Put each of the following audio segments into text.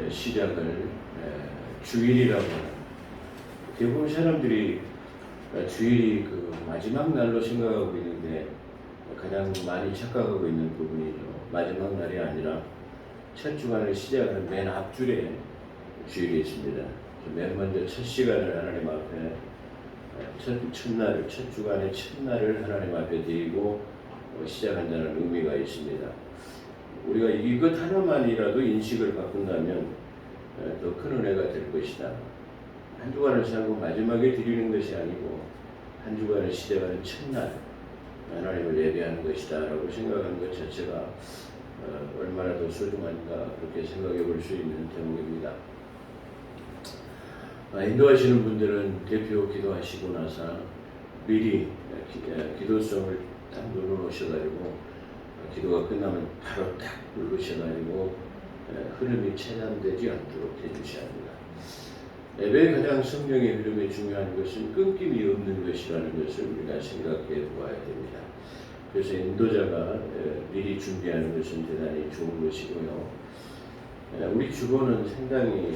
시작을 주일이라고 하는, 대부분 사람들이 주일이 그 마지막 날로 생각하고 있는데 가장 많이 착각하고 있는 부분이죠. 마지막 날이 아니라 첫 주간을 시작하는 맨 앞줄에 주일이 있습니다. 맨 먼저 첫 시간을 하나님 앞에 첫날을, 첫 주간의 첫날을 하나님 앞에 드리고 시작한다는 의미가 있습니다. 우리가 이것 하나만이라도 인식을 바꾼다면 더 큰 은혜가 될 것이다. 한 주간을 살고 마지막에 드리는 것이 아니고 한 주간을 시작하는 첫날 하나님을 예배하는 것이다 라고 생각하는 것 자체가 얼마나 더 소중한가 그렇게 생각해 볼 수 있는 대목입니다. 인도하시는 분들은 대표 기도하시고 나서 미리 기도성을 딱 눌러놓으셔가지고 기도가 끝나면 바로 딱 누르셔가지고 흐름이 차단되지 않도록 해주셔야 합니다. 예배의 가장 성령의 흐름이 중요한 것은 끊김이 없는 것이라는 것을 우리가 생각해 보아야 됩니다. 그래서 인도자가 미리 준비하는 것은 대단히 좋은 것이고요. 우리 주보는 상당히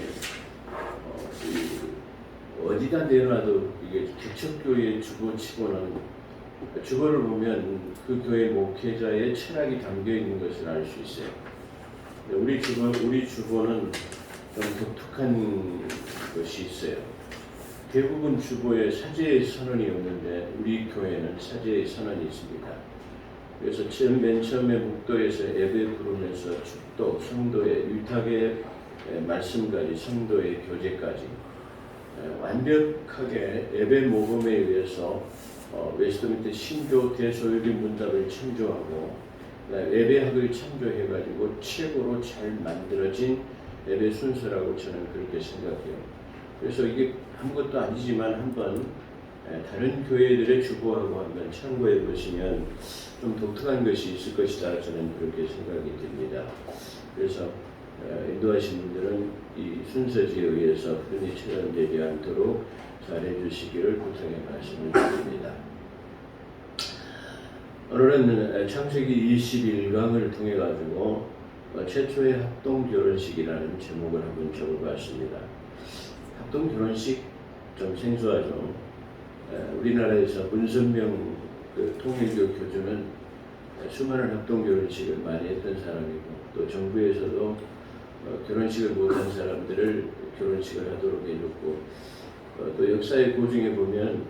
어디다 내놔도 이게 개척교회 주보치고는 주보를 보면 그 교회 목회자의 철학이 담겨 있는 것을 알 수 있어요. 우리 주보는 좀 독특한 것이 있어요. 대부분 주보에 사제의 선언이 없는데 우리 교회는 사제의 선언이 있습니다. 그래서 맨 처음에 목도에서 예배 부르면서 축도, 성도의 위탁의 말씀까지, 성도의 교제까지 완벽하게 예배 모범에 의해서 웨스트민트 신교 대소요리 문답을 참조하고 예배학을 참조해가지고 최고로 잘 만들어진 예배 순서라고 저는 그렇게 생각해요. 그래서 이게 아무것도 아니지만 한번 다른 교회들의 주보하고 한번 참고해 보시면 좀 독특한 것이 있을 것이다 저는 그렇게 생각이 듭니다. 그래서 인도하신 분들은 이 순서지에 의해서 흔히 차단되지 않도록 잘해 주시기를 부탁의 말씀을 드립니다. 오늘은 창세기 21강을 통해 가지고 최초의 합동 결혼식이라는 제목을 한번 적어봤습니다. 합동 결혼식 좀 생소하죠. 우리나라에서 문선명 통일교 교주는 수많은 합동 결혼식을 많이 했던 사람이고 또 정부에서도 결혼식을 못한 사람들을 결혼식을 하도록 해줬고 또 역사의 고증에 보면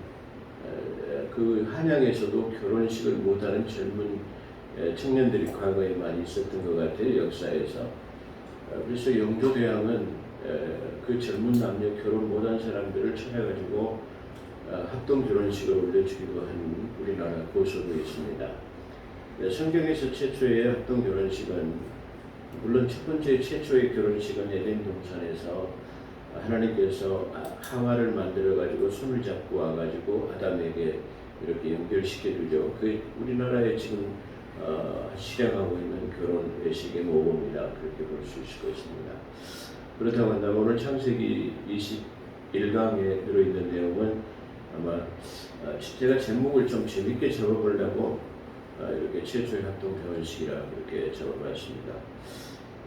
그 한양에서도 결혼식을 못하는 젊은 청년들이 과거에 많이 있었던 것 같아요. 역사에서. 그래서 영조대왕은 그 젊은 남녀 결혼 못한 사람들을 찾아가지고 합동 결혼식을 올려주기도 한 우리나라 고서도 있습니다. 성경에서 최초의 합동 결혼식은 물론 첫 번째 최초의 결혼식은 에덴 동산에서 하나님께서 하와를 만들어 가지고 손을 잡고 와 가지고 아담에게 이렇게 연결시켜 주죠. 그 우리나라에 지금 실행하고 있는 결혼 예식의 모범이다 그렇게 볼 수 있을 것입니다. 그렇다고 한다면 오늘 창세기 21강에 들어있는 내용은 아마 제가 제목을 좀 재밌게 적어보려고 이렇게 최초의 합동 결혼식이라 그렇게 적어봤습니다.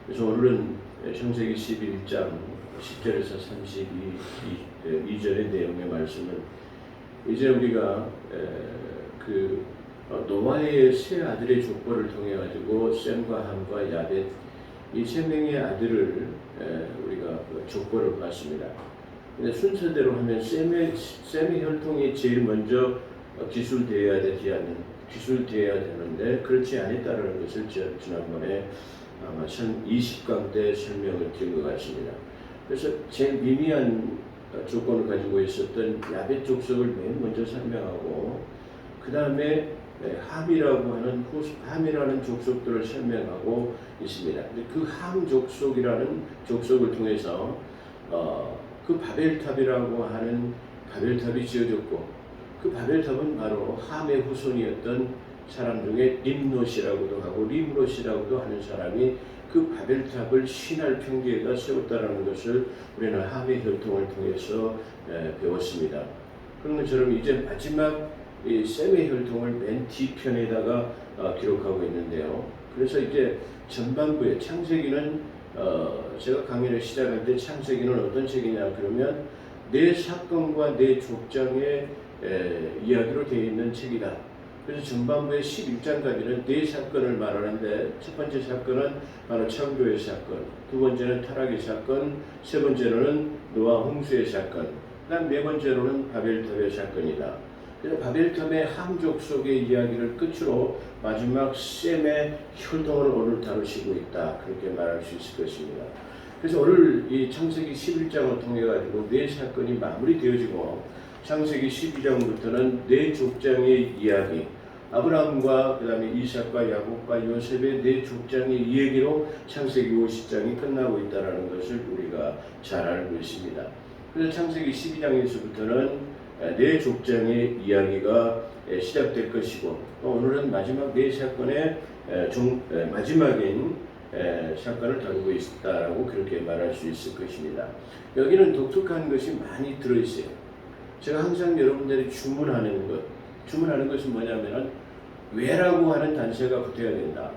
그래서 오늘은 창세기 11장 10절에서 32절의 내용의 말씀은 이제 우리가 그 노아의 세 아들의 족보를 통해 가지고 셈과 함과 야벳 이 세 명의 아들을 우리가 족보를 봤습니다. 근데 순서대로 하면 셈의 혈통이 제일 먼저 기술되어야 되는데 그렇지 않았다는 것을 지난번에 아마 20강 때 설명을 드린 것 같습니다. 그래서 제일 미미한 조건을 가지고 있었던 야벳 족속을 맨 먼저 설명하고 그 다음에 함이라는 족속들을 설명하고 있습니다. 그 함 족속이라는 족속을 통해서 그 바벨탑이라고 하는 바벨탑이 지어졌고 그 바벨탑은 바로 함의 후손이었던 사람 중에 림롯이라고도 하고 림롯이라고도 하는 사람이 그 바벨탑을 신할 평지에다 세웠다라는 것을 우리는 함의 혈통을 통해서 배웠습니다. 그런 것처럼 이제 마지막 이 셈의 혈통을 맨 뒤편에다가 기록하고 있는데요. 그래서 이제 전반부에 창세기는 제가 강의를 시작할 때 창세기는 어떤 책이냐 그러면 네 사건과 네 족장의 이야기로 되어 있는 책이다. 그래서 전반부의 11장까지는 네 사건을 말하는데 첫 번째 사건은 바로 창조의 사건, 두 번째는 타락의 사건, 세 번째로는 노아 홍수의 사건, 그다음 네 번째로는 바벨탑의 사건이다. 그래서 바벨탑의 함족속의 이야기를 끝으로 마지막 셈의 혈통을 오늘 다루시고 있다. 그렇게 말할 수 있을 것입니다. 그래서 오늘 이 창세기 11장을 통해 가지고 네 사건이 마무리되어지고 창세기 12장부터는 네 족장의 이야기, 아브라함과 그 다음에 이삭과 야곱과 요셉의 네 족장의 이야기로 창세기 50장이 끝나고 있다는 것을 우리가 잘 알고 있습니다. 그래서 창세기 12장에서부터는 네 족장의 이야기가 시작될 것이고 또 오늘은 마지막 네 사건의 마지막인 사건을 다루고 있다라고 그렇게 말할 수 있을 것입니다. 여기는 독특한 것이 많이 들어있어요. 제가 항상 여러분들이 주문하는 것은 뭐냐면은 왜라고 하는 단서가 붙어야 된다.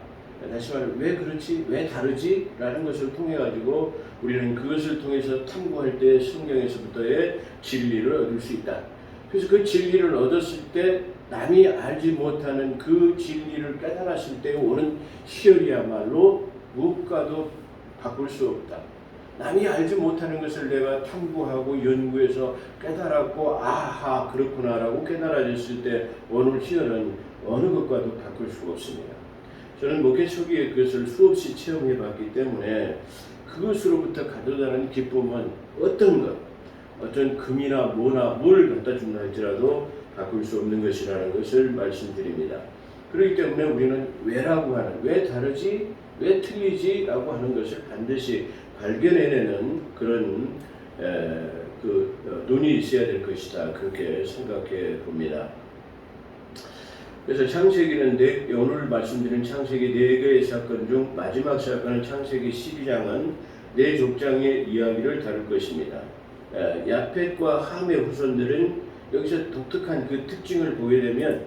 다시 말해 왜 그렇지, 왜 다르지? 라는 것을 통해 가지고 우리는 그것을 통해서 탐구할 때 성경에서부터의 진리를 얻을 수 있다. 그래서 그 진리를 얻었을 때 남이 알지 못하는 그 진리를 깨달았을 때 오는 희열이야말로 무엇과도 바꿀 수 없다. 남이 알지 못하는 것을 내가 탐구하고 연구해서 깨달았고 아하 그렇구나라고 깨달아졌을 때 오늘 희열은 어느 것과도 바꿀 수가 없습니다. 저는 목회 초기에 그것을 수없이 체험해 봤기 때문에 그것으로부터 가져다는 기쁨은 어떤 금이나 뭐나 뭘 갖다 준다 할지라도 바꿀 수 없는 것이라는 것을 말씀드립니다. 그렇기 때문에 우리는 왜라고 하는, 왜 다르지, 왜 틀리지 라고 하는 것을 반드시 발견해내는 그런 눈이 있어야 될 것이다. 그렇게 생각해 봅니다. 그래서 창세기는 오늘 말씀드린 창세기 4개의 사건 중 마지막 사건은 창세기 12장은 네 족장의 이야기를 다룰 것입니다. 야펫과 함의 후손들은 여기서 독특한 그 특징을 보게 되면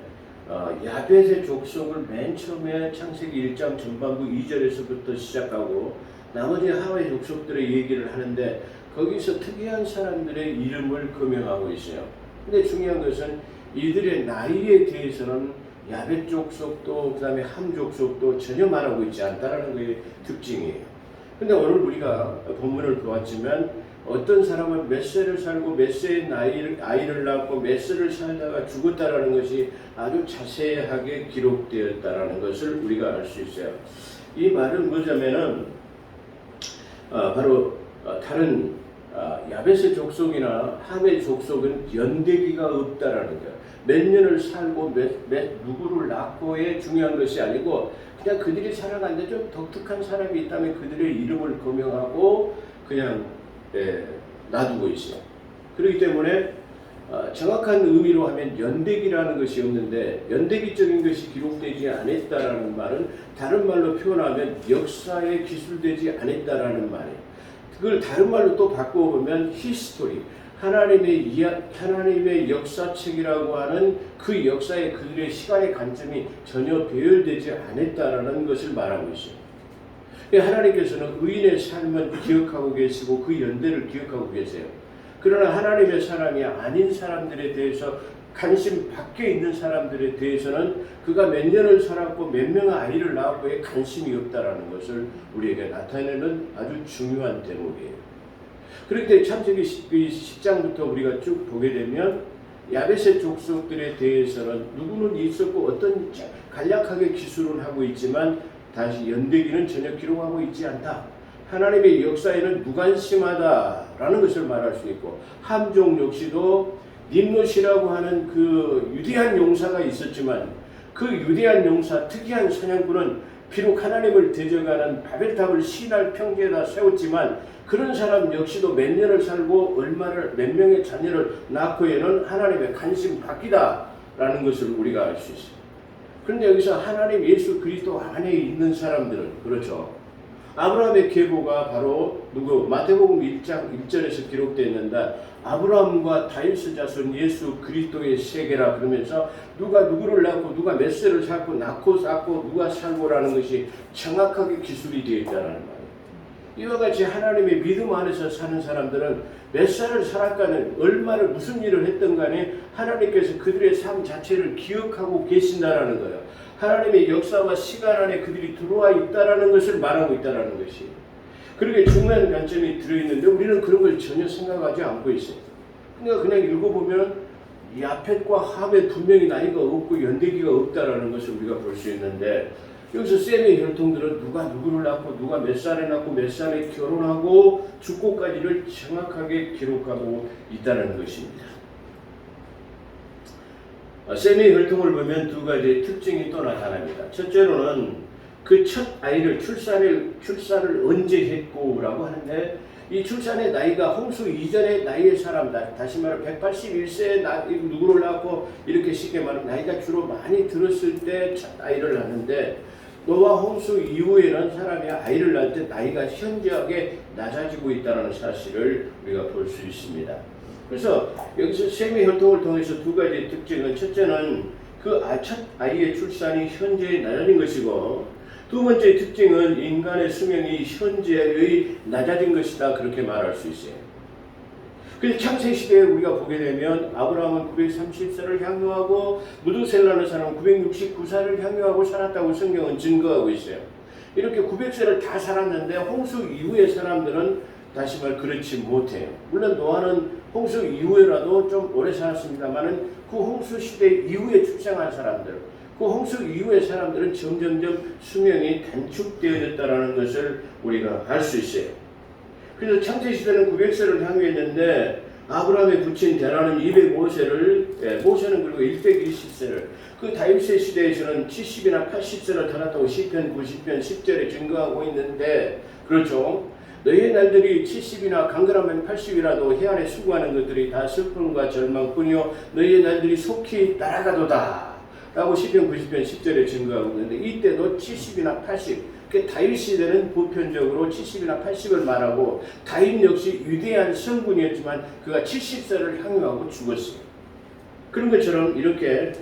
야벳의 족속을 맨 처음에 창세기 1장 전반부 2절에서부터 시작하고 나머지 함의 족속들의 얘기를 하는데 거기서 특이한 사람들의 이름을 거명하고 있어요. 근데 중요한 것은 이들의 나이에 대해서는 야벳 족속도 그 다음에 함 족속도 전혀 말하고 있지 않다라는 것의 특징이에요. 근데 오늘 우리가 본문을 보았지만 어떤 사람은 몇 세를 살고 몇 세의 아이를 낳고 몇 세를 살다가 죽었다라는 것이 아주 자세하게 기록되었다라는 것을 우리가 알 수 있어요. 이 말은 뭐냐면은 바로 다른 야벳의 족속이나 함의 족속은 연대기가 없다라는 거예요. 몇 년을 살고 누구를 낳고의 중요한 것이 아니고 그냥 그들이 살아가는데 좀 독특한 사람이 있다면 그들의 이름을 거명하고 그냥 놔두고 있어요. 그렇기 때문에 정확한 의미로 하면 연대기라는 것이 없는데 연대기적인 것이 기록되지 않았다라는 말은 다른 말로 표현하면 역사에 기술되지 않았다라는 말이에요. 그걸 다른 말로 또 바꿔보면 히스토리, 하나님의 역사책이라고 하는 그 역사의 그들의 시간의 관점이 전혀 배열되지 않았다라는 것을 말하고 있어요. 하나님께서는 의인의 삶은 기억하고 계시고 그 연대를 기억하고 계세요. 그러나 하나님의 사람이 아닌 사람들에 대해서 관심 밖에 있는 사람들에 대해서는 그가 몇 년을 살았고 몇 명의 아이를 낳았고에 관심이 없다라는 것을 우리에게 나타내는 아주 중요한 대목이에요. 그런데 창세기 10장부터 우리가 쭉 보게 되면 야벳의 족속들에 대해서는 누구는 있었고 어떤 간략하게 기술은 하고 있지만 다시 연대기는 전혀 기록하고 있지 않다. 하나님의 역사에는 무관심하다라는 것을 말할 수 있고 함족 역시도 님롯이라고 하는 그 유대한 용사가 있었지만 그 유대한 용사 특이한 사냥꾼은 비록 하나님을 대적하는 바벨탑을 신할 평지에다 세웠지만 그런 사람 역시도 몇 년을 살고 몇 명의 자녀를 낳고에는 하나님의 관심 밖이다라는 것을 우리가 알 수 있어요. 그런데 여기서 하나님 예수 그리스도 안에 있는 사람들은 그렇죠. 아브라함의 계보가 바로 마태복음 1장 1절에서 기록되어 있는데 아브라함과 다윗의 자손 예수 그리스도의 세계라 그러면서 누가 누구를 낳고 누가 몇 세를 낳고 낳고 누가 살고라는 것이 정확하게 기술이 되어 있다는 말이에요. 이와 같이 하나님의 믿음 안에서 사는 사람들은 몇 살을 살았간에 얼마를 무슨 일을 했던 간에 하나님께서 그들의 삶 자체를 기억하고 계신다라는 거예요. 하나님의 역사와 시간 안에 그들이 들어와 있다라는 것을 말하고 있다라는 것이. 그렇게 중요한 관점이 들어있는데 우리는 그런 걸 전혀 생각하지 않고 있어요. 그러니까 그냥 읽어보면 야펫과 함에 분명히 나이가 없고 연대기가 없다라는 것을 우리가 볼 수 있는데 여기서 셈의 혈통들은 누가 누구를 낳고 누가 몇 살에 낳고 몇 살에 결혼하고 죽고까지를 정확하게 기록하고 있다는 것입니다. 셈의 혈통을 보면 두 가지 특징이 또 나타납니다. 첫째로는 그 첫 아이를 출산을 언제 했고라고 하는데 이 출산의 나이가 홍수 이전의 나이의 사람, 다시 말해 181세의 누구를 낳고 이렇게 쉽게 말하면 나이가 주로 많이 들었을 때 첫 아이를 낳는데 노아 홍수 이후에는 사람이 아이를 낳을 때 나이가 현저하게 낮아지고 있다는 사실을 우리가 볼 수 있습니다. 그래서 여기서 셈의 혈통을 통해서 두 가지 특징은 첫째는 그 첫 아이의 출산이 현저히 낮아진 것이고 두 번째 특징은 인간의 수명이 현재의 낮아진 것이다 그렇게 말할 수 있어요. 그래서 창세시대에 우리가 보게 되면 아브라함은 930세를 향유하고 무두셀라는 사람은 969세를 향유하고 살았다고 성경은 증거하고 있어요. 이렇게 900세를 다 살았는데 홍수 이후의 사람들은 다시 말 그렇지 못해요. 물론 노아는 홍수 이후에라도 좀 오래 살았습니다만은 그 홍수 시대 이후에 출생한 사람들 그 홍수 이후의 사람들은 점점점 수명이 단축되어졌다는 것을 우리가 알 수 있어요. 그래서 창세시대는 900세를 향유했는데 아브라함의 부친 데라는 205세를 모세는 그리고 120세를 그 다윗의 시대에서는 70이나 80세를 살았다고 시편 90편 10절에 증거하고 있는데 그렇죠. 너희의 날들이 70이나 강건하면 80이라도 해안에 수고하는 것들이 다 슬픔과 절망뿐이요 너희의 날들이 속히 날아가도다 라고 시편 90편 10절에 증거하고 있는데 이때도 70이나 80 다윗 시대는 보편적으로 70이나 80을 말하고 다윗 역시 위대한 성군이었지만 그가 70세를 향유하고 죽었어요. 그런 것처럼 이렇게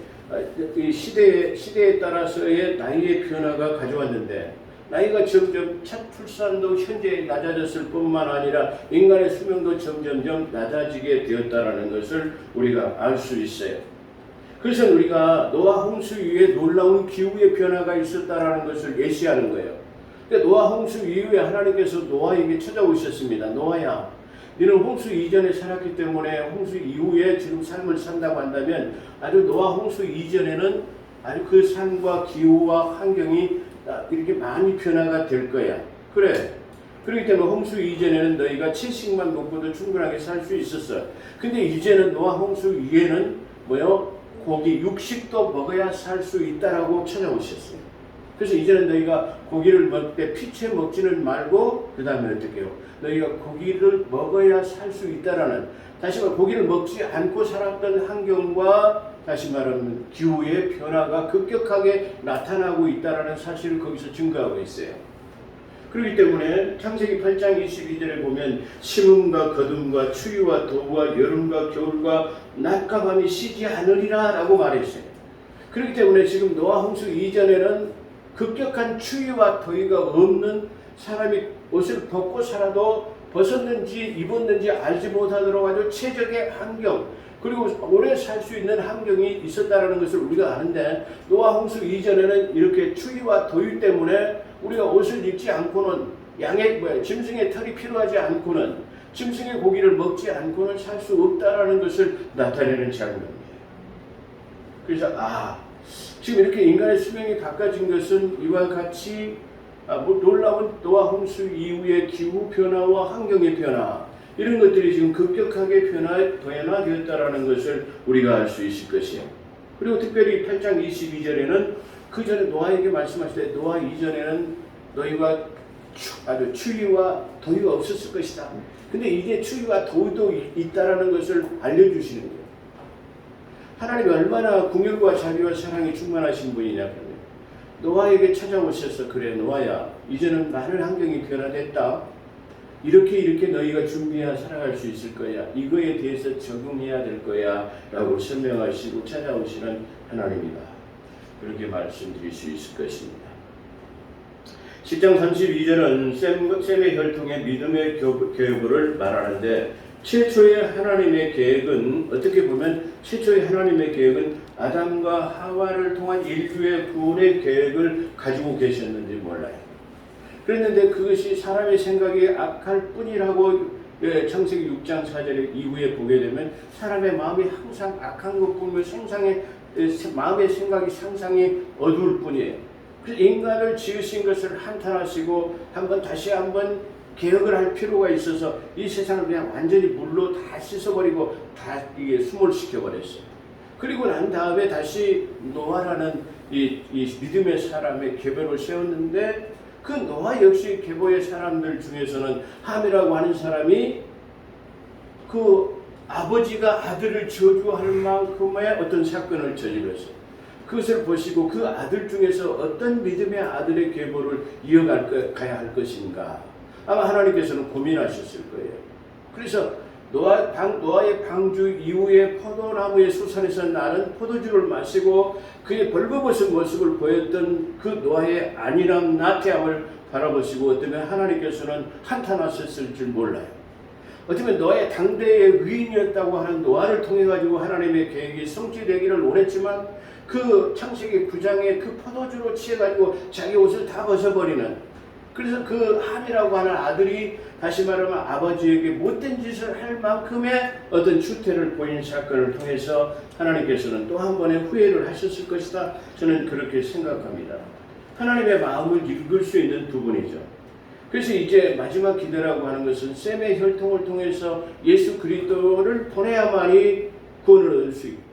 이 시대에 따라서의 나이의 변화가 가져왔는데 나이가 점점 첫 출산도 현재 낮아졌을 뿐만 아니라 인간의 수명도 점점점 낮아지게 되었다는 것을 우리가 알 수 있어요. 그래서 우리가 노아 홍수 이후에 놀라운 기후의 변화가 있었다라는 것을 예시하는 거예요. 그러니까 노아 홍수 이후에 하나님께서 노아에게 찾아오셨습니다. 노아야, 너는 홍수 이전에 살았기 때문에 홍수 이후에 지금 삶을 산다고 한다면 아주 노아 홍수 이전에는 아주 그 산과 기후와 환경이 이렇게 많이 변화가 될 거야. 그래. 그렇기 때문에 홍수 이전에는 너희가 70만 먹고도 충분하게 살 수 있었어. 근데 이제는 노아 홍수 이후에는 뭐요? 고기, 육식도 먹어야 살 수 있다라고 찾아오셨어요. 그래서 이제는 너희가 고기를 먹을 때 피채 먹지는 말고 그 다음에 어떻게 해요? 너희가 고기를 먹어야 살 수 있다라는 다시 말해 고기를 먹지 않고 살았던 환경과 다시 말하면 기후의 변화가 급격하게 나타나고 있다라는 사실을 거기서 증거하고 있어요. 그렇기 때문에 창세기 8장 22절에 보면 심음과 거둠과 추위와 더우와 여름과 겨울과 낮과 밤이 쉬지 않으리라 라고 말했어요. 그렇기 때문에 지금 노아 홍수 이전에는 급격한 추위와 더위가 없는 사람이 옷을 벗고 살아도 벗었는지 입었는지 알지 못하도록 아주 최적의 환경 그리고 오래 살 수 있는 환경이 있었다는 것을 우리가 아는데 노아 홍수 이전에는 이렇게 추위와 더위 때문에 우리가 옷을 입지 않고는 짐승의 털이 필요하지 않고는 짐승의 고기를 먹지 않고는 살 수 없다라는 것을 나타내는 장면이에요. 그래서 지금 이렇게 인간의 수명이 바꿔진 것은 이와 같이 놀라운 노아 홍수 이후의 기후 변화와 환경의 변화 이런 것들이 지금 급격하게 변화되었다라는 것을 우리가 알 수 있을 것이에요. 그리고 특별히 8장 22절에는 그 전에 노아에게 말씀하실 때 노아 이전에는 너희가 아주 추위와 더위가 없었을 것이다. 근데 이제 추위와 더위도 있다라는 것을 알려주시는 거예요. 하나님이 얼마나 긍휼과 자비와 사랑이 충만하신 분이냐 그러면 노아에게 찾아오셔서 그래 노아야 이제는 많은 환경이 변화됐다. 이렇게 너희가 준비해야 살아갈 수 있을 거야. 이거에 대해서 적응해야 될 거야 라고 설명하시고 찾아오시는 하나님이다. 그렇게 말씀드릴 수 있을 것입니다. 10장 32절은 셈의 혈통의 믿음의 계보를 말하는데, 최초의 하나님의 계획은, 어떻게 보면 최초의 하나님의 계획은 아담과 하와를 통한 인류의 구원의 계획을 가지고 계셨는지 몰라요. 그랬는데 그것이 사람의 생각이 악할 뿐이라고 창세기 6장 4절 이후에 보게 되면 사람의 마음이 항상 악한 것뿐이며 마음의 생각이 상상이 어두울 뿐이에요. 그래서 인간을 지으신 것을 한탄하시고 다시 한번 개혁을 할 필요가 있어서 이 세상을 그냥 완전히 물로 다 씻어버리고 다 이게 수몰시켜버렸어요. 그리고 난 다음에 다시 노아라는 이 믿음의 사람의 계보를 세웠는데, 그 노아 역시 계보의 사람들 중에서는 함이라고 하는 사람이 그 아버지가 아들을 저주할 만큼의 어떤 사건을 저질렀어요. 그것을 보시고 그 아들 중에서 어떤 믿음의 아들의 계보를 가야 할 것인가, 아마 하나님께서는 고민하셨을 거예요. 그래서 노아의 방주 이후에 포도나무의 수산에서 나는 포도주를 마시고 그의 벌거벗은 모습을 보였던 그 노아의 안일함, 나태함을 바라보시고 어쩌면 하나님께서는 한탄하셨을 줄 몰라요. 어쩌면 노아의 당대의 의인이었다고 하는 노아를 통해 가지고 하나님의 계획이 성취되기를 원했지만, 그 창세기 9장의 그 포도주로 취해 가지고 자기 옷을 다 벗어버리는, 그래서 그 함이라고 하는 아들이 다시 말하면 아버지에게 못된 짓을 할 만큼의 어떤 추태를 보인 사건을 통해서 하나님께서는 또 한 번의 후회를 하셨을 것이다. 저는 그렇게 생각합니다. 하나님의 마음을 읽을 수 있는 부분이죠. 그래서 이제 마지막 기대라고 하는 것은 셈의 혈통을 통해서 예수 그리스도를 보내야만이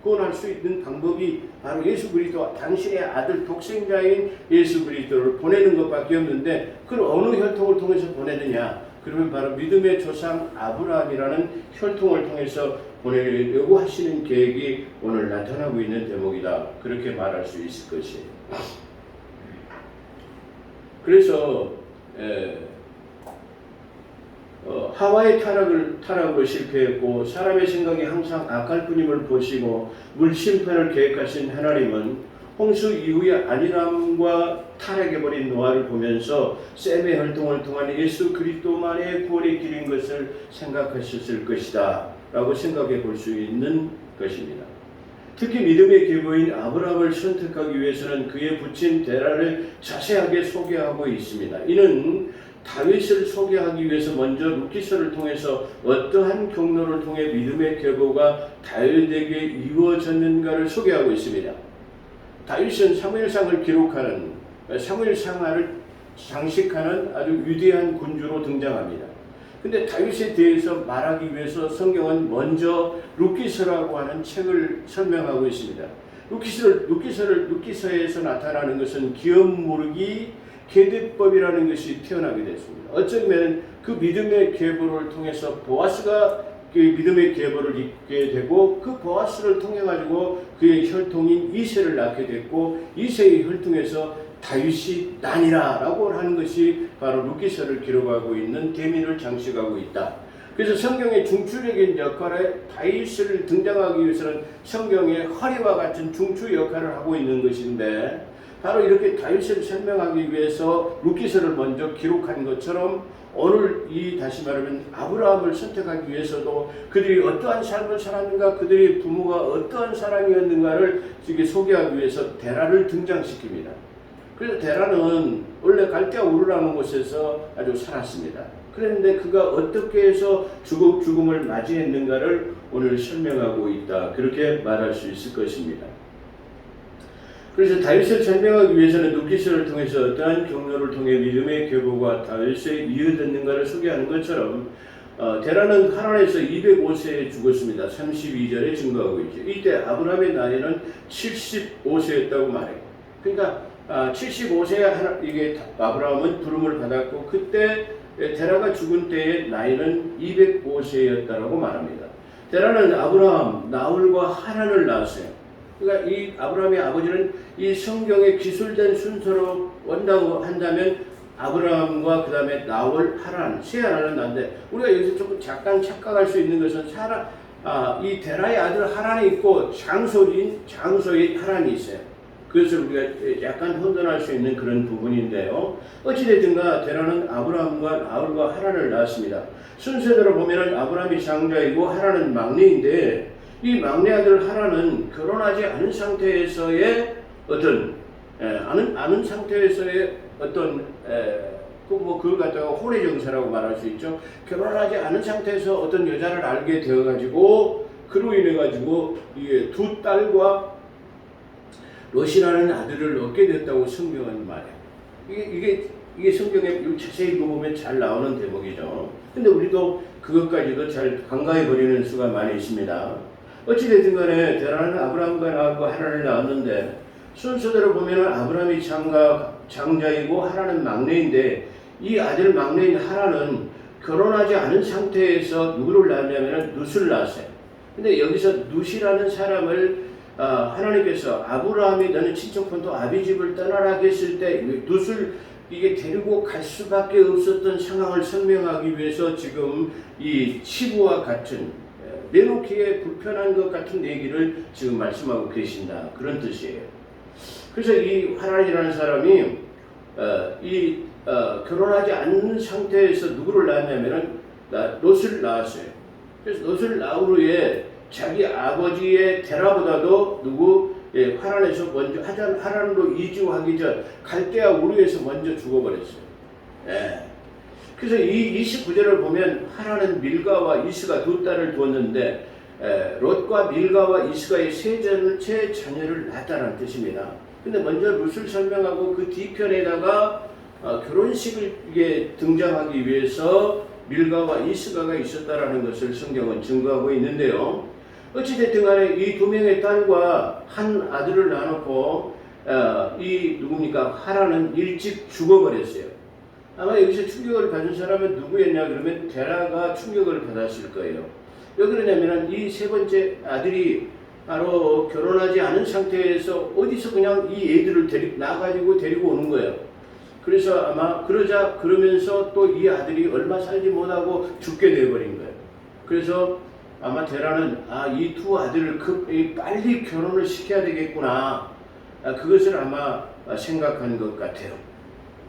구원할 수 있는 방법이 바로 예수 그리스도, 당신의 아들 독생자인 예수 그리스도를 보내는 것밖에 없는데, 그걸 어느 혈통을 통해서 보내느냐? 그러면 바로 믿음의 조상 아브라함이라는 혈통을 통해서 보내려고 하시는 계획이 오늘 나타나고 있는 대목이다. 그렇게 말할 수 있을 것이에요. 그래서 하와의 타락으로 실패했고 사람의 생각이 항상 악할 뿐임을 보시고 물심판을 계획하신 하나님은 홍수 이후의 안일함과 타락해버린 노아를 보면서 셈의 혈통을 통한 예수 그리스도만의 구원의 길인 것을 생각하셨을 것이다 라고 생각해 볼 수 있는 것입니다. 특히 믿음의 계보인 아브라함을 선택하기 위해서는 그의 부친 데라를 자세하게 소개하고 있습니다. 이는 다윗을 소개하기 위해서 먼저 룻기서를 통해서 어떠한 경로를 통해 믿음의 계보가 다윗에게 이루어졌는가를 소개하고 있습니다. 다윗은 사무엘상을 기록하는, 사무엘상을 장식하는 아주 위대한 군주로 등장합니다. 근데 다윗에 대해서 말하기 위해서 성경은 먼저 룻기서라고 하는 책을 설명하고 있습니다. 룻기서에서 나타나는 것은 기업 모르기 계대법이라는 것이 태어나게 됐습니다. 어쩌면 그 믿음의 계보를 통해서 보아스가 그 믿음의 계보를 잇게 되고, 그 보아스를 통해 가지고 그의 혈통인 이새를 낳게 됐고, 이새의 혈통에서 다윗이 나니라라고 하는 것이 바로 룻기서를 기록하고 있는 계민을 장식하고 있다. 그래서 성경의 중추적인 역할에 다윗을 등장하기 위해서는 성경의 허리와 같은 중추 역할을 하고 있는 것인데, 바로 이렇게 다윗을 설명하기 위해서 룻기서를 먼저 기록한 것처럼 오늘 다시 말하면 아브라함을 선택하기 위해서도 그들이 어떠한 삶을 살았는가, 그들의 부모가 어떠한 사람이었는가를 소개하기 위해서 데라를 등장시킵니다. 그래서 데라는 원래 갈대아 우르라는 곳에서 아주 살았습니다. 그런데 그가 어떻게 해서 죽음을 맞이했는가를 오늘 설명하고 있다. 그렇게 말할 수 있을 것입니다. 그래서 다윗을 설명하기 위해서는 룻기서를 통해서 어떠한 경로를 통해 믿음의 계보가 다윗에 이어졌는가를 소개하는 것처럼 데라는 하란에서 205세에 죽었습니다. 32절에 증거하고 있죠. 이때 아브라함의 나이는 75세였다고 말해요. 그러니까 75세에 이게 아브라함은 부름을 받았고, 그때 데라가 죽은 때의 나이는 205세였다라고 말합니다. 데라는 아브라함, 나홀과 하란을 낳았어요. 그러니까 이 아브라함의 아버지는 이 성경의 기술된 순서로 원다고 한다면 아브라함과 그 다음에 나홀, 하란, 세 하나는 난데, 우리가 여기서 조금 잠깐 착각할 수 있는 것은 이 데라의 아들 하란이 있고 장소인 하란이 있어요. 그것을 우리가 약간 혼돈할 수 있는 그런 부분인데요. 어찌됐든가 데라는 아브라함과 나홀과 하란을 낳았습니다. 순서대로 보면은 아브라함이 장자이고 하란은 막내인데, 이 막내 아들 하란은 결혼하지 않은 상태에서의 어떤 아는 상태에서의 어떤 그걸 갖다가 혼외정사라고 말할 수 있죠. 결혼하지 않은 상태에서 어떤 여자를 알게 되어가지고 그로 인해 가지고 이게 두 딸과 롯이라는 아들을 얻게 됐다고 성경은 말해요. 이게 성경에 자세히 보면 잘 나오는 대목이죠. 근데 우리도 그것까지도 잘 간과해 버리는 수가 많이 있습니다. 어찌됐든 간에 데라는 아브라함과 나하고 하란을 낳았는데, 순서대로 보면 아브라함이 장자이고 하란은 막내인데, 이 아들 막내인 하란은 결혼하지 않은 상태에서 누구를 낳았냐면 룻을 낳았어요. 근데 여기서 룻이라는 사람을 하나님께서 아브라함이 너는 친척본토 아비집을 떠나라 했을 때 룻을 이게 데리고 갈 수밖에 없었던 상황을 설명하기 위해서 지금 이 치부와 같은 내놓기에 불편한 것 같은 얘기를 지금 말씀하고 계신다, 그런 뜻이에요. 그래서 이 하란이라는 사람이 결혼하지 않는 상태에서 누구를 낳았냐면은 롯을 낳았어요. 그래서 롯을 낳은 후에 자기 아버지의 데라보다도 하란에서 먼저 하란으로 이주하기 전 갈대아 우르에서 먼저 죽어버렸어요. 그래서 이 29절을 보면 하란은 밀가와 이스가 두 딸을 두었는데, 롯과 밀가와 이스가의 세 자녀를 낳았다는 뜻입니다. 근데 먼저 룻을 설명하고 그 뒤편에다가 결혼식을 이게 등장하기 위해서 밀가와 이스가가 있었다라는 것을 성경은 증거하고 있는데요. 어찌됐든 간에 이 두 명의 딸과 한 아들을 낳아놓고 하란은 일찍 죽어버렸어요. 아마 여기서 충격을 받은 사람은 누구였냐 그러면 데라가 충격을 받았을 거예요. 왜 그러냐면 이 세 번째 아들이 바로 결혼하지 않은 상태에서 어디서 그냥 이 애들을 나가지고 데리고 오는 거예요. 그래서 아마 그러면서 또 이 아들이 얼마 살지 못하고 죽게 되어버린 거예요. 그래서 아마 데라는 이 두 아들을 빨리 결혼을 시켜야 되겠구나, 그것을 아마 생각한 것 같아요.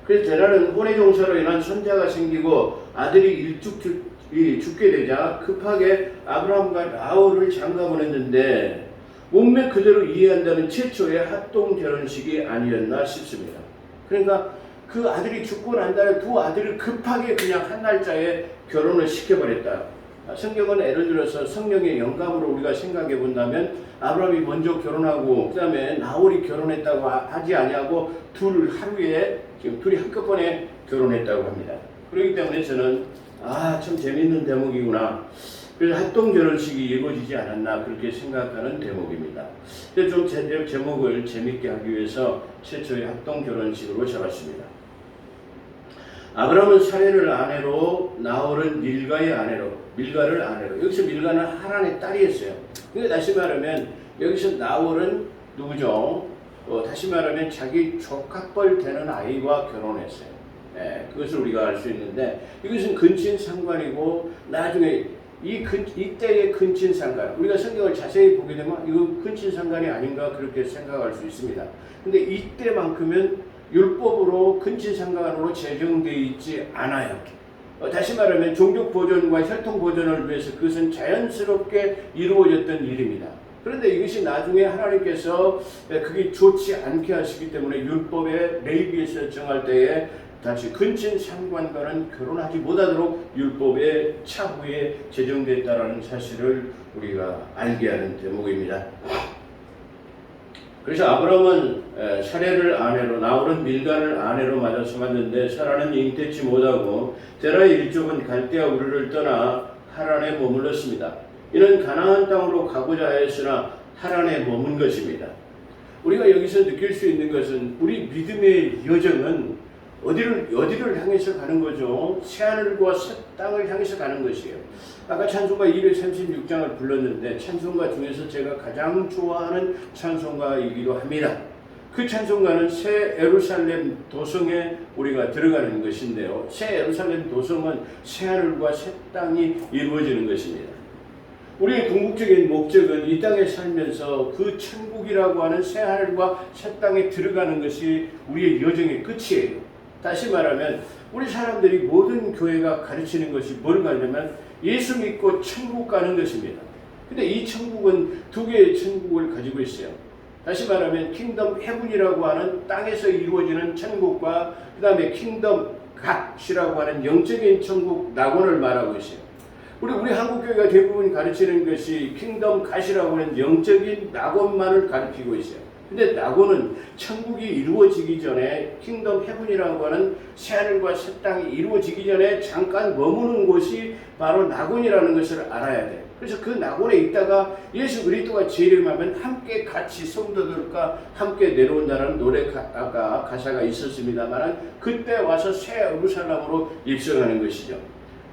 그래서 데라는 혼외종사로 인한 손자가 생기고 아들이 일찍 죽게 되자 급하게 아브라함과 나홀을 장가 보냈는데, 몸매 그대로 이해한다는 최초의 합동 결혼식이 아니었나 싶습니다. 그러니까 그 아들이 죽고 난 다음에 두 아들을 급하게 그냥 한 날짜에 결혼을 시켜버렸다. 성경은 예를 들어서 성령의 영감으로 우리가 생각해 본다면 아브라함이 먼저 결혼하고 그 다음에 나홀이 결혼했다고 하지 아니하고 둘이 한꺼번에 결혼했다고 합니다. 그렇기 때문에 저는 참 재밌는 대목이구나, 그래서 합동 결혼식이 이루어지지 않았나 그렇게 생각하는 대목입니다. 근데 좀 제목을 재밌게 하기 위해서 최초의 합동 결혼식으로 잡았습니다. 아브라함은 사레를 아내로, 나홀은 밀가를 아내로. 여기서 밀가는 하란의 딸이었어요. 그러니까 다시 말하면 여기서 나홀은 누구죠? 다시 말하면 자기 조카뻘 되는 아이와 결혼했어요. 그것을 우리가 알 수 있는데, 이것은 근친상간이고 나중에 이때의 근친상간, 우리가 성경을 자세히 보게 되면 이거 근친상간이 아닌가 그렇게 생각할 수 있습니다. 근데 이때만큼은 율법으로 근친상간으로 제정되어 있지 않아요. 다시 말하면 종족 보존과 혈통 보존을 위해서 그것은 자연스럽게 이루어졌던 일입니다. 그런데 이것이 나중에 하나님께서 그게 좋지 않게 하시기 때문에 율법의 레위기에서 정할 때에 다시 근친상간과는 결혼하지 못하도록 율법의 차후에 제정됐다라는 사실을 우리가 알게 하는 대목입니다. 그래서 아브라함은 사레를 아내로, 나홀은 밀가를 아내로 맞아 삼았는데 사라는 잉태치 못하고 데라의 일족은 갈대아 우르를 떠나 하란에 머물렀습니다. 이는 가나안 땅으로 가고자 하였으나 하란에 머문 것입니다. 우리가 여기서 느낄 수 있는 것은 우리 믿음의 여정은 어디를 향해서 가는 거죠? 새하늘과 새 땅을 향해서 가는 것이에요. 아까 찬송가 236장을 불렀는데 찬송가 중에서 제가 가장 좋아하는 찬송가이기도 합니다. 그 찬송가는 새 예루살렘 도성에 우리가 들어가는 것인데요. 새 예루살렘 도성은 새하늘과 새 땅이 이루어지는 것입니다. 우리의 궁극적인 목적은 이 땅에 살면서 그 천국이라고 하는 새 하늘과 새 땅에 들어가는 것이 우리의 여정의 끝이에요. 다시 말하면 우리 사람들이 모든 교회가 가르치는 것이 뭘 가냐면 예수 믿고 천국 가는 것입니다. 근데 이 천국은 두 개의 천국을 가지고 있어요. 다시 말하면 킹덤 헤븐이라고 하는 땅에서 이루어지는 천국과 그 다음에 킹덤 갓이라고 하는 영적인 천국 낙원을 말하고 있어요. 우리 한국교회가 대부분 가르치는 것이 킹덤 갓이라고 하는 영적인 낙원만을 가르치고 있어요. 근데 낙원은 천국이 이루어지기 전에 킹덤 헤븐이라고 하는 새하늘과 새 땅이 이루어지기 전에 잠깐 머무는 곳이 바로 낙원이라는 것을 알아야 돼요. 그래서 그 낙원에 있다가 예수 그리스도가 재림하면 함께 같이 성도들과 함께 내려온다는 노래 가사가 있었습니다만 그때 와서 새 예루살렘으로 입성하는 것이죠.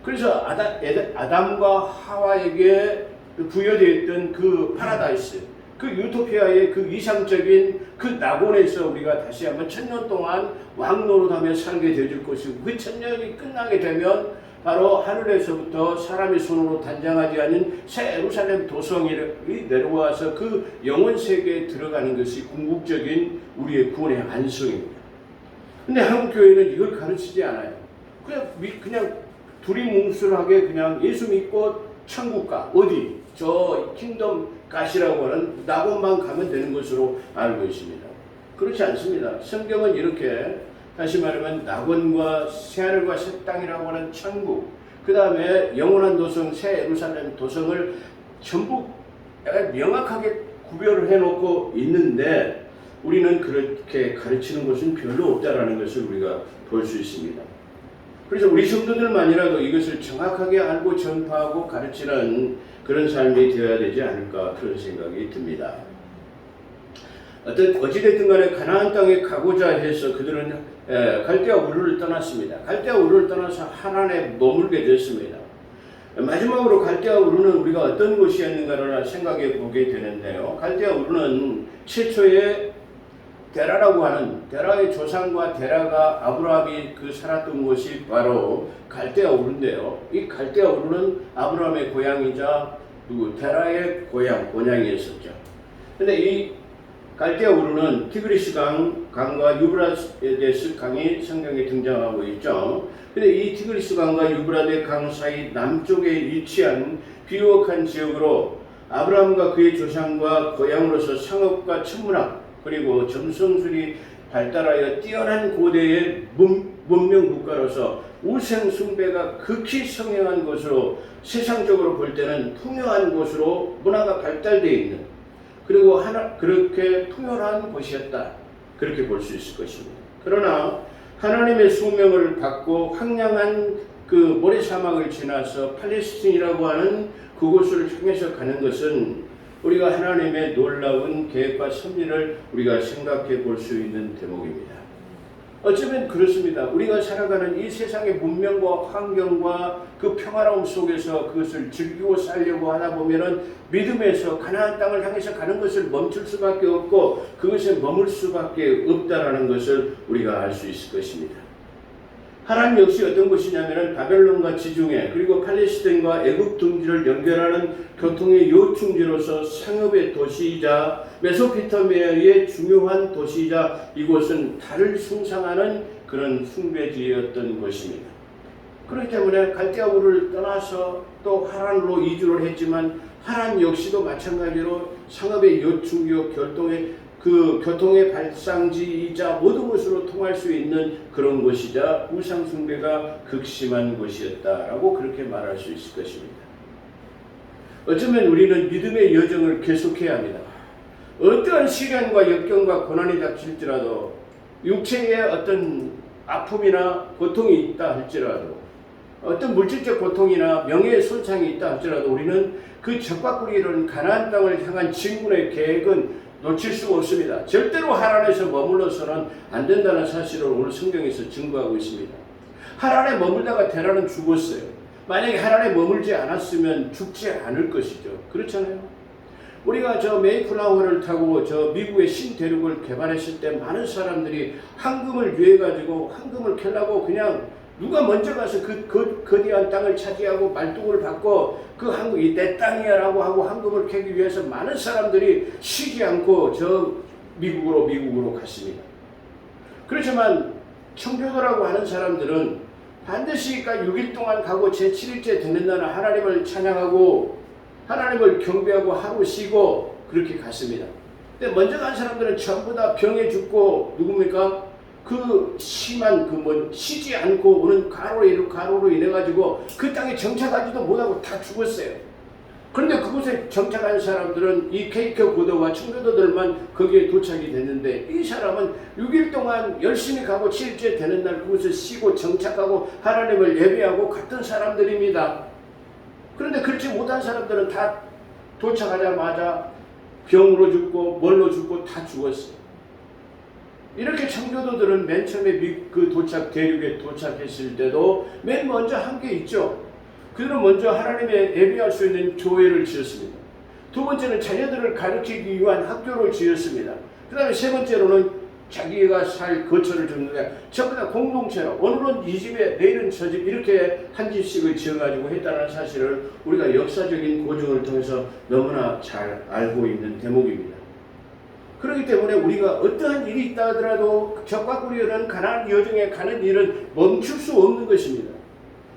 그래서 아담과 하와에게 부여되어 있던 그 파라다이스, 그 유토피아의 그 이상적인 그 낙원에서 우리가 다시 한번 1000년 동안 왕노릇하며 살게 되어질 것이고, 그 1000년이 끝나게 되면 바로 하늘에서부터 사람의 손으로 단장하지 않은 새 예루살렘 도성이 내려와서 그 영원 세계에 들어가는 것이 궁극적인 우리의 구원의 안성입니다. 근데 한국 교회는 이걸 가르치지 않아요. 그냥 두리뭉술하게 그냥 예수 믿고 천국 가, 어디 저 킹덤 갓이라고 하는 낙원만 가면 되는 것으로 알고 있습니다. 그렇지 않습니다. 성경은 이렇게 다시 말하면 낙원과 새하늘과 새 땅이라고 하는 천국, 그 다음에 영원한 도성 새 예루살렘 도성을 전부 명확하게 구별을 해놓고 있는데 우리는 그렇게 가르치는 것은 별로 없다라는 것을 우리가 볼 수 있습니다. 그래서 우리 성도들만이라도 이것을 정확하게 알고 전파하고 가르치는 그런 삶이 되어야 되지 않을까 그런 생각이 듭니다. 어찌됐든 간에 가나안 땅에 가고자 해서 그들은 갈대아 우르를 떠났습니다. 갈대아 우르를 떠나서 하란에 머물게 됐습니다. 마지막으로 갈대아 우르는 우리가 어떤 곳이었는가를 생각해 보게 되는데요. 갈대아 우르는 최초의 데라라고 하는 데라의 조상과 데라가 아브라함이 살았던 곳이 바로 갈대아 우르인데요. 이 갈대아 우르는 아브라함의 고향이자 데라의 본향이었었죠. 근데 이 갈대아 우르는 티그리스 강과 유브라데스 강이 성경에 등장하고 있죠. 근데 이 티그리스 강과 유브라데 강 사이 남쪽에 위치한 비옥한 지역으로 아브라함과 그의 조상과 고향으로서 상업과 천문학 그리고 점성술이 발달하여 뛰어난 고대의 문명 국가로서 우생 숭배가 극히 성행한 곳으로, 세상적으로 볼 때는 풍요한 곳으로 문화가 발달되어 있는, 그리고 그렇게 풍요한 곳이었다, 그렇게 볼 수 있을 것입니다. 그러나 하나님의 소명을 받고 황량한 그 모래사막을 지나서 팔레스틴이라고 하는 그곳을 향해서 가는 것은 우리가 하나님의 놀라운 계획과 섭리를 우리가 생각해 볼 수 있는 대목입니다. 어쩌면 그렇습니다. 우리가 살아가는 이 세상의 문명과 환경과 그 평화로움 속에서 그것을 즐기고 살려고 하다 보면은 믿음에서 가나안 땅을 향해서 가는 것을 멈출 수밖에 없고 그것에 머물 수밖에 없다라는 것을 우리가 알 수 있을 것입니다. 하란 역시 어떤 곳이냐면은 바벨론과 지중해 그리고 팔레스타인과 애굽 등지를 연결하는 교통의 요충지로서 상업의 도시이자 메소포타미아의 중요한 도시이자 이곳은 달을 숭상하는 그런 숭배지였던 것입니다. 그렇기 때문에 갈대아 우르를 떠나서 또 하란으로 이주를 했지만 하란 역시도 마찬가지로 상업의 요충지요 교통의 발상지이자 모든 것으로 통할 수 있는 그런 곳이자 우상 숭배가 극심한 곳이었다라고 그렇게 말할 수 있을 것입니다. 어쩌면 우리는 믿음의 여정을 계속해야 합니다. 어떠한 시련과 역경과 고난이 닥칠지라도 육체의 어떤 아픔이나 고통이 있다 할지라도 어떤 물질적 고통이나 명예의 손상이 있다 할지라도 우리는 그 적박구리는 가나안 땅을 향한 진군의 계획은 놓칠 수가 없습니다. 절대로 하란에서 머물러서는 안 된다는 사실을 오늘 성경에서 증거하고 있습니다. 하란에 머물다가 데라는 죽었어요. 만약에 하란에 머물지 않았으면 죽지 않을 것이죠. 그렇잖아요. 우리가 저 메이플라워를 타고 저 미국의 신대륙을 개발했을 때 많은 사람들이 황금을 유해가지고 황금을 캐려고 그냥 누가 먼저 가서 그 거대한 땅을 차지하고 말뚝을 받고 그 한국이 내 땅이야라고 하고 황금을 캐기 위해서 많은 사람들이 쉬지 않고 저 미국으로 갔습니다. 그렇지만 청교도라고 하는 사람들은 반드시 6일 동안 가고 제7일째 되는 날은 하나님을 찬양하고 하나님을 경배하고 하루 쉬고 그렇게 갔습니다. 근데 먼저 간 사람들은 전부 다 병에 죽고 누굽니까? 그 심한 쉬지 않고 오는 가로로 인해 가지고 그 땅에 정착하지도 못하고 다 죽었어요. 그런데 그곳에 정착한 사람들은 이 케이크 고도와 청교도들만 거기에 도착이 됐는데 이 사람은 6일 동안 열심히 가고 7일째 되는 날 그곳에 쉬고 정착하고 하나님을 예배하고 갔던 사람들입니다. 그런데 그렇지 못한 사람들은 다 도착하자마자 병으로 죽고 뭘로 죽고 다 죽었어요. 이렇게 청교도들은 맨 처음에 대륙에 도착했을 때도 맨 먼저 한 게 있죠. 그들은 먼저 하나님의 예배할 수 있는 교회를 지었습니다. 두 번째는 자녀들을 가르치기 위한 학교를 지었습니다. 그 다음에 세 번째로는 자기가 살 거처를 줬는데 전부 다 공동체로 오늘은 이 집에 내일은 저 집 이렇게 한 집씩을 지어가지고 했다는 사실을 우리가 역사적인 고증을 통해서 너무나 잘 알고 있는 대목입니다. 그렇기 때문에 우리가 어떠한 일이 있다 하더라도 적과 꿀이는 가나안 여정에 가는 일은 멈출 수 없는 것입니다.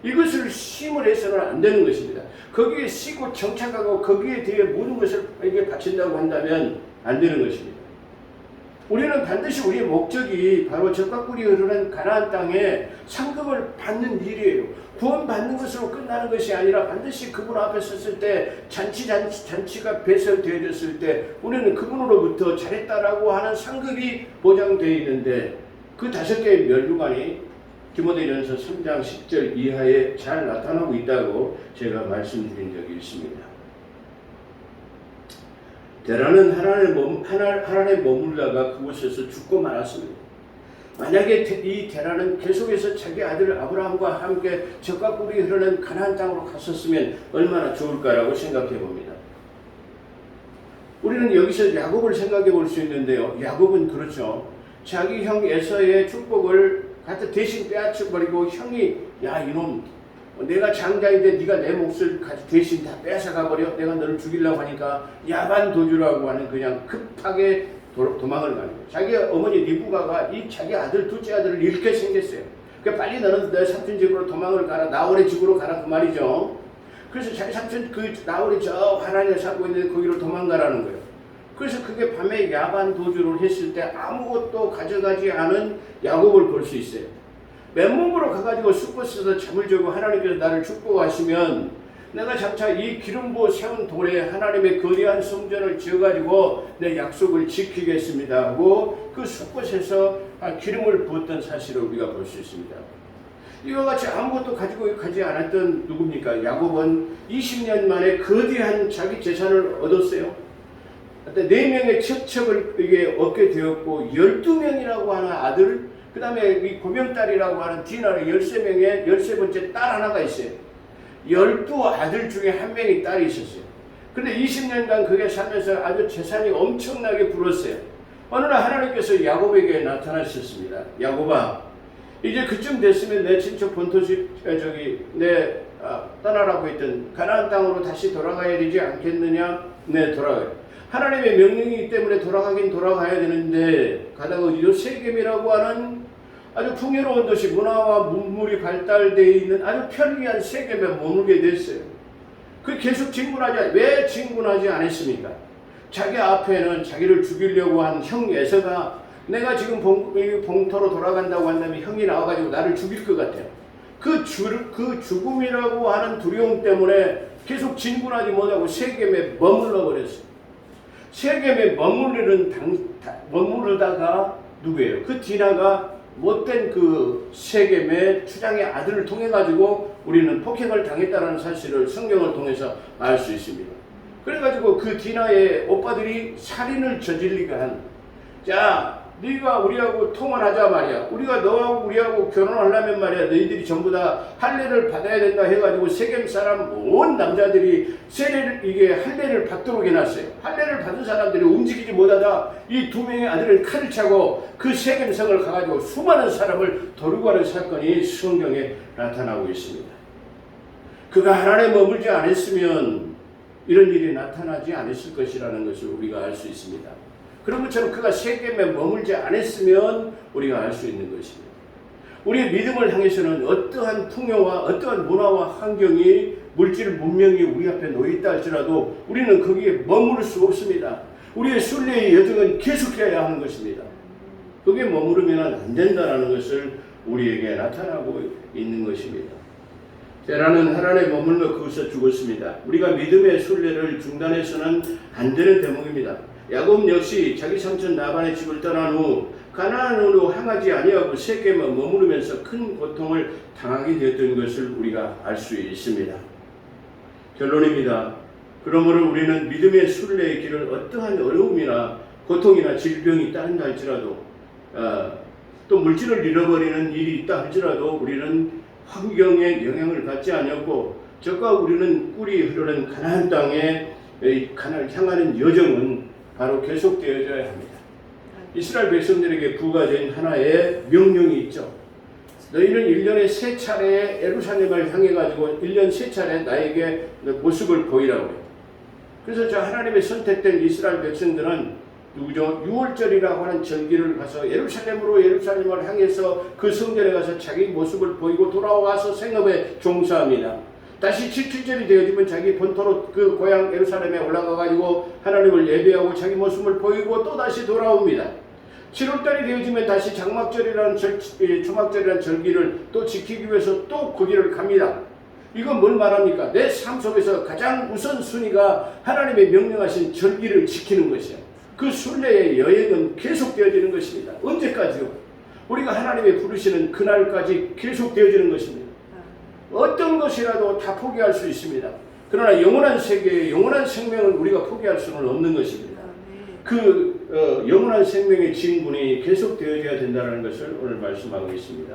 이것을 쉼을 해서는 안 되는 것입니다. 거기에 쉬고 정착하고 거기에 대해 모든 것을 에게 바친다고 한다면 안 되는 것입니다. 우리는 반드시 우리의 목적이 바로 적과 꿀이 흐르는 가나안 땅에 상급을 받는 일이에요. 구원받는 것으로 끝나는 것이 아니라 반드시 그분 앞에 섰을 때 잔치가 배설되어졌을 때 우리는 그분으로부터 잘했다라고 하는 상급이 보장되어 있는데 그 5개의 면류관이 디모데전서 3장 10절 이하에 잘 나타나고 있다고 제가 말씀드린 적이 있습니다. 데라는 하나님에 머물다가 그곳에서 죽고 말았습니다. 만약에 이 데라는 계속해서 자기 아들 아브라함과 함께 적과 꿀이 흐르는 가나안 땅으로 갔었으면 얼마나 좋을까라고 생각해 봅니다. 우리는 여기서 야곱을 생각해 볼 수 있는데요. 야곱은 그렇죠. 자기 형 에서의 축복을 갖다 대신 빼앗아버리고 형이 야 이놈 내가 장자인데 네가 내 몫을 대신 다 뺏어가버려 내가 너를 죽이려고 하니까 야반 도주라고 하는 그냥 급하게 도망을 가는 거예요. 자기 어머니 리브가가 이 자기 아들 둘째 아들을 잃게 생겼어요. 그러니까 빨리 너는 내 삼촌 집으로 도망을 가라 나홀의 집으로 가라 그 말이죠. 그래서 자기 삼촌 그 나홀이 저 하나님을 살고 있는데 거기로 도망가라는 거예요. 그래서 그게 밤에 야반 도주를 했을 때 아무것도 가져가지 않은 야곱을 볼 수 있어요. 맨몸으로 가가지고 숲에서 잠을 자고 하나님께서 나를 축복하시면 내가 장차 이 기름 부어 세운 돌에 하나님의 거대한 성전을 지어가지고 내 약속을 지키겠습니다 하고 그 숲에서 기름을 부었던 사실을 우리가 볼 수 있습니다. 이와 같이 아무것도 가지고 가지 않았던 누굽니까? 야곱은 20년 만에 거대한 자기 재산을 얻었어요. 4명의 첩첩을 이게 얻게 되었고 12명이라고 하는 아들 그 다음에 이 고명딸이라고 하는 디나의 13번째 딸 하나가 있어요. 12아들 중에 한 명이 딸이 있었어요. 그런데 20년간 그게 살면서 아주 재산이 엄청나게 불었어요. 어느 날 하나님께서 야곱에게 나타나셨습니다. 야곱아 이제 그쯤 됐으면 내 친척 본토집 내 떠나라고 했던 가나안 땅으로 다시 돌아가야 되지 않겠느냐? 네 돌아가요. 하나님의 명령이기 때문에 돌아가긴 돌아가야 되는데 가다가 어디로 세겜이라고 하는 아주 풍요로운 도시 문화와 문물이 발달되어 있는 아주 편리한 세겜에 머물게 됐어요. 그 계속 왜 진군하지 않았습니까? 자기 앞에는 자기를 죽이려고 한 형 에서가 내가 지금 봉토로 돌아간다고 한다면 형이 나와가지고 나를 죽일 것 같아요. 그 죽음이라고 하는 두려움 때문에 계속 진군하지 못하고 세겜에 머물러 버렸어요. 세겜에 머무르다가 누구예요? 그 디나가 못된 그 세겜의 추장의 아들을 통해 가지고 우리는 폭행을 당했다는 사실을 성경을 통해서 알 수 있습니다. 그래가지고 그 디나의 오빠들이 살인을 저질리게 한 자 네가 우리하고 통혼하자 말이야. 우리가 너하고 우리하고 결혼하려면 말이야. 너희들이 전부 다 할례를 받아야 된다 해가지고 세겜 사람 온 남자들이 이게 할례를 받도록 해놨어요. 할례를 받은 사람들이 움직이지 못하다 이 두 명의 아들을 칼을 차고 그 세겜성을 가가지고 수많은 사람을 도르고 하는 사건이 성경에 나타나고 있습니다. 그가 하나님에 머물지 않았으면 이런 일이 나타나지 않았을 것이라는 것을 우리가 알 수 있습니다. 그런 것처럼 그가 세겜에 머물지 않았으면 우리가 알 수 있는 것입니다. 우리의 믿음을 향해서는 어떠한 풍요와 어떠한 문화와 환경이 물질 문명이 우리 앞에 놓여있다 할지라도 우리는 거기에 머무를 수 없습니다. 우리의 순례의 여정은 계속해야 하는 것입니다. 거기에 머무르면 안 된다는 것을 우리에게 나타나고 있는 것입니다. 때라는 하나님에 머물러 그것에 죽었습니다. 우리가 믿음의 순례를 중단해서는 안 되는 대목입니다. 야곱 역시 자기 삼촌 라반의 집을 떠난 후 가나안으로 향하지 아니하고 세겜에 머무르면서 큰 고통을 당하게 되었던 것을 우리가 알 수 있습니다. 결론입니다. 그러므로 우리는 믿음의 순례의 길을 어떠한 어려움이나 고통이나 질병이 따른다 할지라도 또 물질을 잃어버리는 일이 있다 할지라도 우리는 환경에 영향을 받지 않았고 저가 우리는 꿀이 흐르는 가나안 땅에 향하는 여정은 바로 계속되어져야 합니다. 이스라엘 백성들에게 부과된 하나의 명령이 있죠. 너희는 1년에 3차례 예루살렘을 향해 가지고 1년 3차례 나에게 모습을 보이라고 해요. 그래서 저 하나님의 선택된 이스라엘 백성들은 누구죠? 6월절이라고 하는 절기를 가서 예루살렘을 향해서 그 성전에 가서 자기 모습을 보이고 돌아와서 생업에 종사합니다. 다시 7절이 되어지면 자기 본토로 그 고향 예루살렘에 올라가 가지고 하나님을 예배하고 자기 모습을 보이고 또 다시 돌아옵니다. 7월달이 되어지면 다시 장막절이라는 초막절이라는 절기를 또 지키기 위해서 또 그 길을 갑니다. 이건 뭘 말합니까? 내 삶 속에서 가장 우선순위가 하나님의 명령하신 절기를 지키는 것이에요. 그 순례의 여행은 계속되어지는 것입니다. 언제까지요? 우리가 하나님의 부르시는 그날까지 계속되어지는 것입니다. 어떤 것이라도 다 포기할 수 있습니다. 그러나 영원한 세계의 영원한 생명을 우리가 포기할 수는 없는 것입니다. 그 영원한 생명의 진군이 계속되어져야 된다는 것을 오늘 말씀하고 있습니다.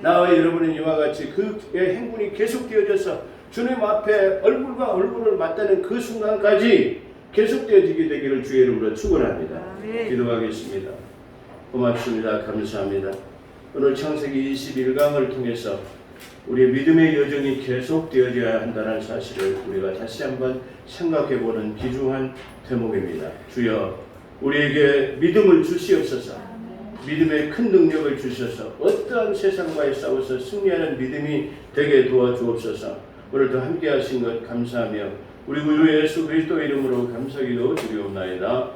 나와 여러분은 이와 같이 그 행군이 계속되어져서 주님 앞에 얼굴과 얼굴을 맞대는 그 순간까지 계속되어지게 되기를 주의 이름으로 축원합니다. 기도하겠습니다. 고맙습니다. 감사합니다. 오늘 창세기 21강을 통해서 우리의 믿음의 여정이 계속되어져야 한다는 사실을 우리가 다시 한번 생각해보는 귀중한 대목입니다. 주여 우리에게 믿음을 주시옵소서. 믿음의 큰 능력을 주셔서 어떠한 세상과의 싸워서 승리하는 믿음이 되게 도와주옵소서. 오늘도 함께 하신 것 감사하며 우리 구주 예수 그리스도 이름으로 감사기도 드리옵나이다.